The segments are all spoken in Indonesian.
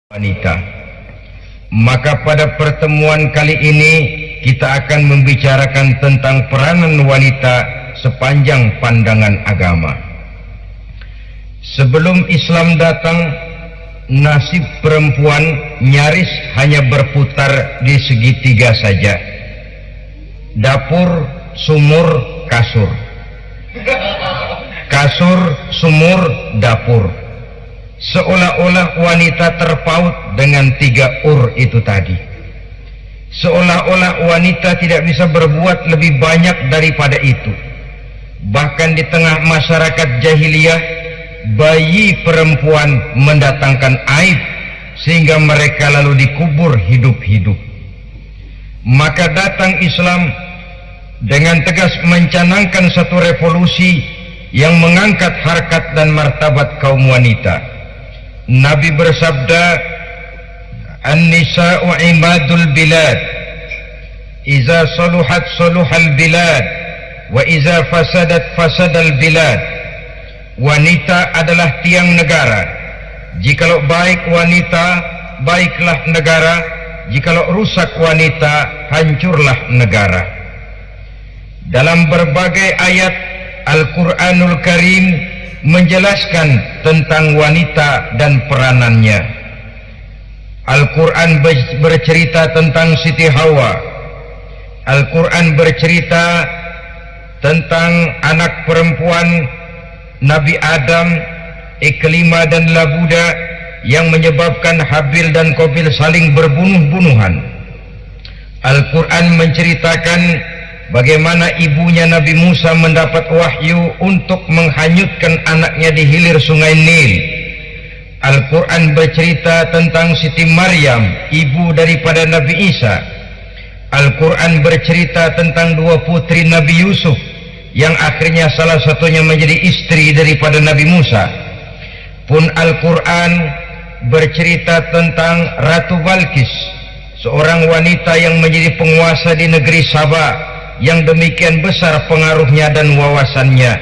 wanita. Maka pada pertemuan kali ini kita akan membicarakan tentang peranan wanita sepanjang pandangan agama. Sebelum Islam datang, nasib perempuan nyaris hanya berputar di segitiga saja. Dapur, sumur, kasur. Kasur, sumur, dapur. Seolah-olah wanita terpaut dengan 3 itu tadi. Seolah-olah wanita tidak bisa berbuat lebih banyak daripada itu. Bahkan di tengah masyarakat jahiliyah, bayi perempuan mendatangkan aib sehingga mereka lalu dikubur hidup-hidup. Maka datang Islam dengan tegas mencanangkan satu revolusi yang mengangkat harkat dan martabat kaum wanita. Nabi bersabda, "An-nisa'u imadul bilad, iza saluhat saluhal bilad, wa iza fasadat fasadal bilad." Wanita adalah tiang negara. Jikalau baik wanita, baiklah negara. Jikalau rusak wanita, hancurlah negara. Dalam berbagai ayat Al-Quranul Karim menjelaskan tentang wanita dan peranannya. Al-Quran bercerita tentang Siti Hawa. Al-Quran bercerita tentang anak perempuan Nabi Adam, Iklimah dan Labuda, yang menyebabkan Habil dan Qabil saling berbunuh-bunuhan. Al-Quran menceritakan bagaimana ibunya Nabi Musa mendapat wahyu untuk menghanyutkan anaknya di hilir sungai Nil. Al-Quran bercerita tentang Siti Maryam, ibu daripada Nabi Isa. Al-Quran bercerita tentang 2 putri Nabi Yusuf, yang akhirnya salah satunya menjadi istri daripada Nabi Musa. Pun Al-Quran bercerita tentang Ratu Balkis, seorang wanita yang menjadi penguasa di negeri Sabah, yang demikian besar pengaruhnya dan wawasannya.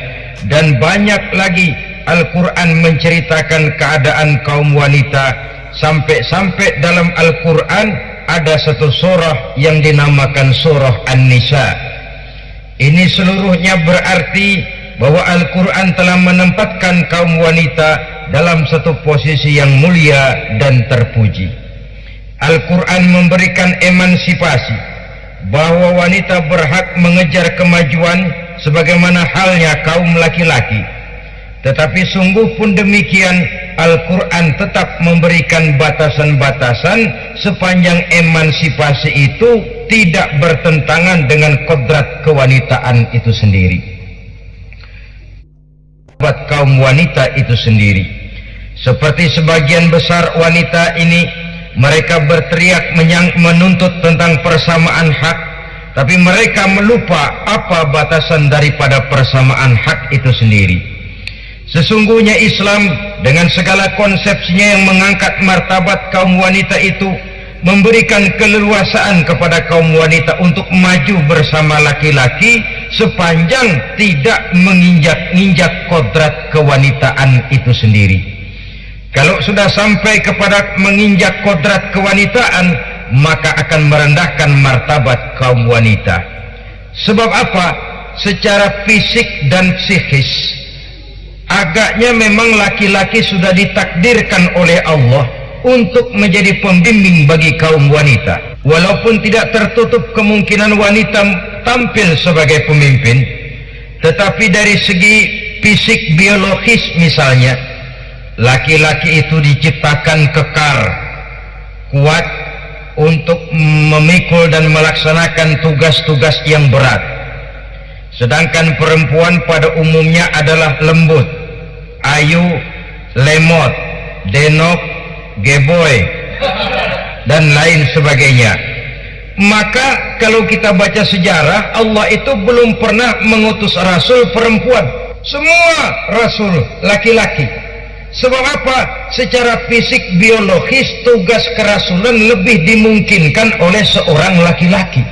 Dan banyak lagi Al-Quran menceritakan keadaan kaum wanita, sampai-sampai dalam Al-Quran ada satu surah yang dinamakan surah An-Nisa. Ini seluruhnya berarti bahwa Al-Quran telah menempatkan kaum wanita dalam satu posisi yang mulia dan terpuji. Al-Quran memberikan emansipasi, bahwa wanita berhak mengejar kemajuan sebagaimana halnya kaum laki-laki. Tetapi sungguh pun demikian, Al-Quran tetap memberikan batasan-batasan sepanjang emansipasi itu tidak bertentangan dengan kodrat kewanitaan itu sendiri, buat kaum wanita itu sendiri. Seperti sebagian besar wanita ini, mereka berteriak menuntut tentang persamaan hak, tapi mereka melupa apa batasan daripada persamaan hak itu sendiri. Sesungguhnya Islam dengan segala konsepsinya yang mengangkat martabat kaum wanita itu, memberikan keleluasaan kepada kaum wanita untuk maju bersama laki-laki sepanjang tidak menginjak-injak kodrat kewanitaan itu sendiri. Kalau sudah sampai kepada menginjak kodrat kewanitaan, maka akan merendahkan martabat kaum wanita. Sebab apa? Secara fisik dan psikis, agaknya memang laki-laki sudah ditakdirkan oleh Allah untuk menjadi pembimbing bagi kaum wanita. Walaupun tidak tertutup kemungkinan wanita tampil sebagai pemimpin, tetapi dari segi fisik biologis misalnya, laki-laki itu diciptakan kekar, kuat untuk memikul dan melaksanakan tugas-tugas yang berat. Sedangkan perempuan pada umumnya adalah lembut, ayu, lemot, denok, geboy, dan lain sebagainya. Maka kalau kita baca sejarah, Allah itu belum pernah mengutus rasul perempuan. Semua rasul laki-laki. Sebab apa? Secara fisik biologis tugas kerasulan lebih dimungkinkan oleh seorang laki-laki.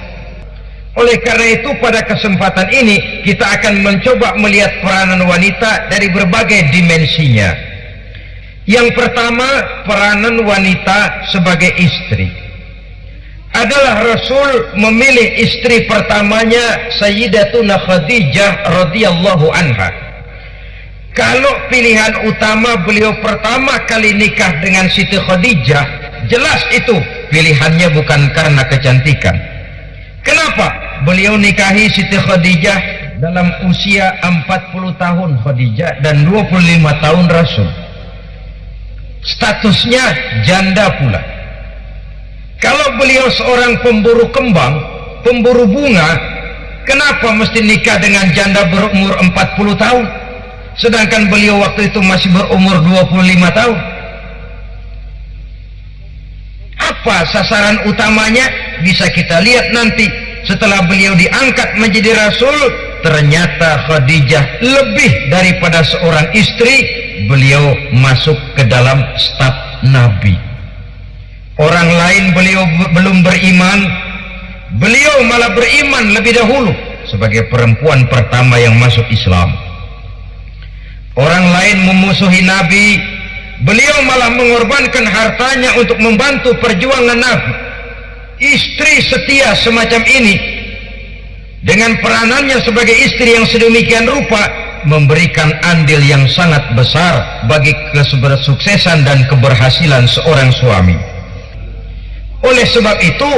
Oleh karena itu pada kesempatan ini kita akan mencoba melihat peranan wanita dari berbagai dimensinya. Yang pertama, peranan wanita sebagai istri adalah Rasul memilih istri pertamanya Sayyidatuna Khadijah radhiyallahu anha. Kalau pilihan utama beliau pertama kali nikah dengan Siti Khadijah, jelas itu pilihannya bukan karena kecantikan. Kenapa? Beliau nikahi Siti Khadijah dalam usia 40 tahun Khadijah dan 25 tahun Rasul. Statusnya janda pula. Kalau beliau seorang pemburu kembang, pemburu bunga, kenapa mesti nikah dengan janda berumur 40 tahun? Sedangkan beliau waktu itu masih berumur 25 tahun. Apa sasaran utamanya? Bisa kita lihat nanti setelah beliau diangkat menjadi Rasul. Ternyata Khadijah lebih daripada seorang istri. Beliau masuk ke dalam staf Nabi. Orang lain beliau belum beriman, beliau malah beriman lebih dahulu sebagai perempuan pertama yang masuk Islam. Orang lain memusuhi Nabi, beliau malah mengorbankan hartanya untuk membantu perjuangan Nabi. Istri setia semacam ini dengan peranannya sebagai istri yang sedemikian rupa memberikan andil yang sangat besar bagi kesuksesan dan keberhasilan seorang suami. Oleh sebab itu,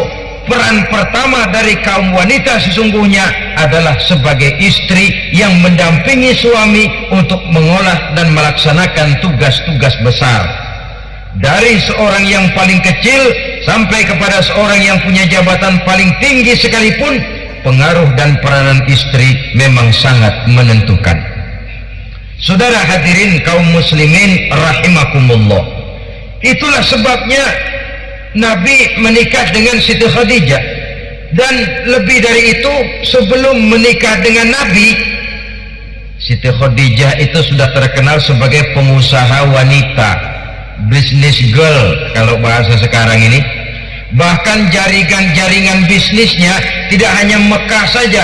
peran pertama dari kaum wanita sesungguhnya adalah sebagai istri yang mendampingi suami untuk mengolah dan melaksanakan tugas-tugas besar. Dari seorang yang paling kecil sampai kepada seorang yang punya jabatan paling tinggi sekalipun, pengaruh dan peranan istri memang sangat menentukan. Saudara hadirin kaum muslimin rahimakumullah, itulah sebabnya Nabi menikah dengan Siti Khadijah. Dan lebih dari itu, sebelum menikah dengan Nabi, Siti Khadijah itu sudah terkenal sebagai pengusaha wanita, business girl kalau bahasa sekarang ini. Bahkan jaringan-jaringan bisnisnya tidak hanya Mekah saja,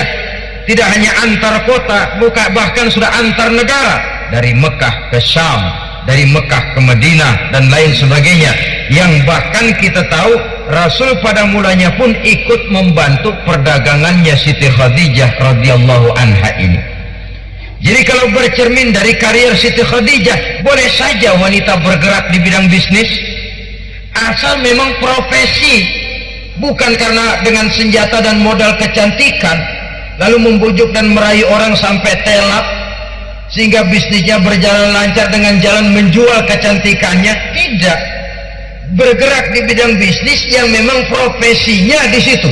tidak hanya antar kota, bahkan sudah antar negara, dari Mekah ke Syam, dari Mekah ke Madinah dan lain sebagainya, yang bahkan kita tahu Rasul pada mulanya pun ikut membantu perdagangannya Siti Khadijah radhiyallahu anha ini. Jadi kalau bercermin dari karier Siti Khadijah, boleh saja wanita bergerak di bidang bisnis, asal memang profesi, bukan karena dengan senjata dan modal kecantikan lalu membujuk dan merayu orang sampai telap sehingga bisnisnya berjalan lancar dengan jalan menjual kecantikannya. Tidak, bergerak di bidang bisnis yang memang profesinya di situ.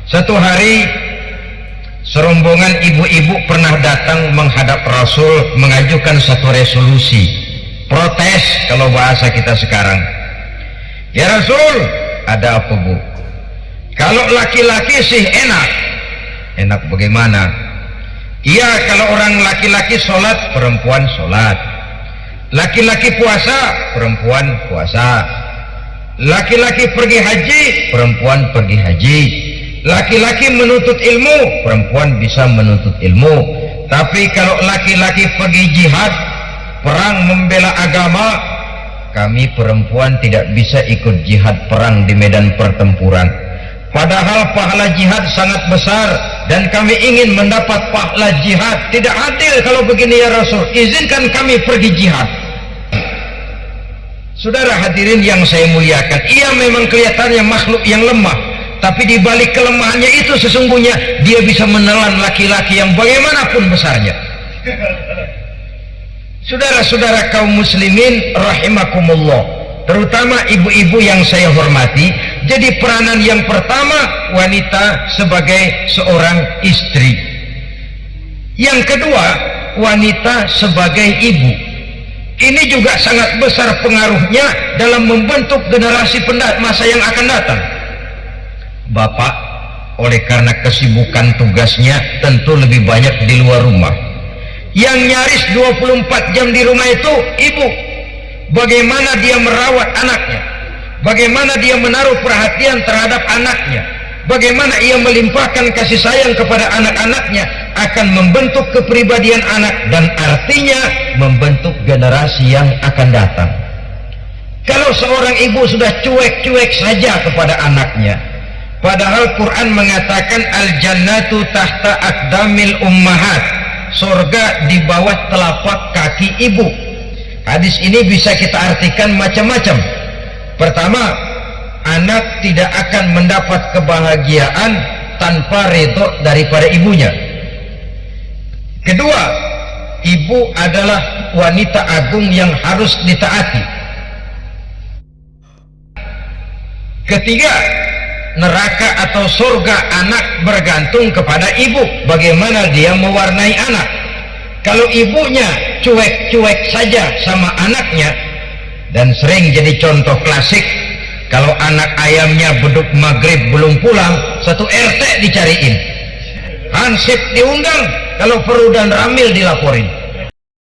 Satu hari serombongan ibu-ibu pernah datang menghadap Rasul mengajukan satu resolusi, protes kalau bahasa kita sekarang. Ya Rasul, ada apa bu? Kalau laki-laki sih enak. Enak bagaimana? Iya, kalau orang laki-laki sholat, perempuan sholat. Laki-laki puasa, perempuan puasa. Laki-laki pergi haji, perempuan pergi haji. Laki-laki menuntut ilmu, perempuan bisa menuntut ilmu. Tapi kalau laki-laki pergi jihad, perang membela agama, kami perempuan tidak bisa ikut jihad perang di medan pertempuran. Padahal pahala jihad sangat besar dan kami ingin mendapat pahala jihad. Tidak adil kalau begini ya Rasul, izinkan kami pergi jihad. Saudara hadirin yang saya muliakan, ia memang kelihatannya makhluk yang lemah, tapi di balik kelemahannya itu sesungguhnya dia bisa menelan laki-laki yang bagaimanapun besarnya. Saudara-saudara kaum muslimin rahimakumullah, terutama ibu-ibu yang saya hormati, jadi peranan yang pertama wanita sebagai seorang istri. Yang kedua, wanita sebagai ibu. Ini juga sangat besar pengaruhnya dalam membentuk generasi masa yang akan datang. Bapak, oleh karena kesibukan tugasnya tentu lebih banyak di luar rumah. Yang nyaris 24 jam di rumah itu ibu. Bagaimana dia merawat anaknya, bagaimana dia menaruh perhatian terhadap anaknya, bagaimana ia melimpahkan kasih sayang kepada anak-anaknya, akan membentuk kepribadian anak dan artinya membentuk generasi yang akan datang. Kalau seorang ibu sudah cuek-cuek saja kepada anaknya, padahal Quran mengatakan al-jannatu tahta aqdamil ummahat, surga di bawah telapak kaki ibu. Hadis ini bisa kita artikan macam-macam. Pertama, anak tidak akan mendapat kebahagiaan tanpa ridho daripada ibunya. Kedua, ibu adalah wanita agung yang harus ditaati. Ketiga, neraka atau surga anak bergantung kepada ibu, bagaimana dia mewarnai anak. Kalau ibunya cuek-cuek saja sama anaknya, dan sering jadi contoh klasik, kalau anak ayamnya beduk maghrib belum pulang, satu RT dicariin, hansip diundang, kalau perlu dan ramil dilaporin.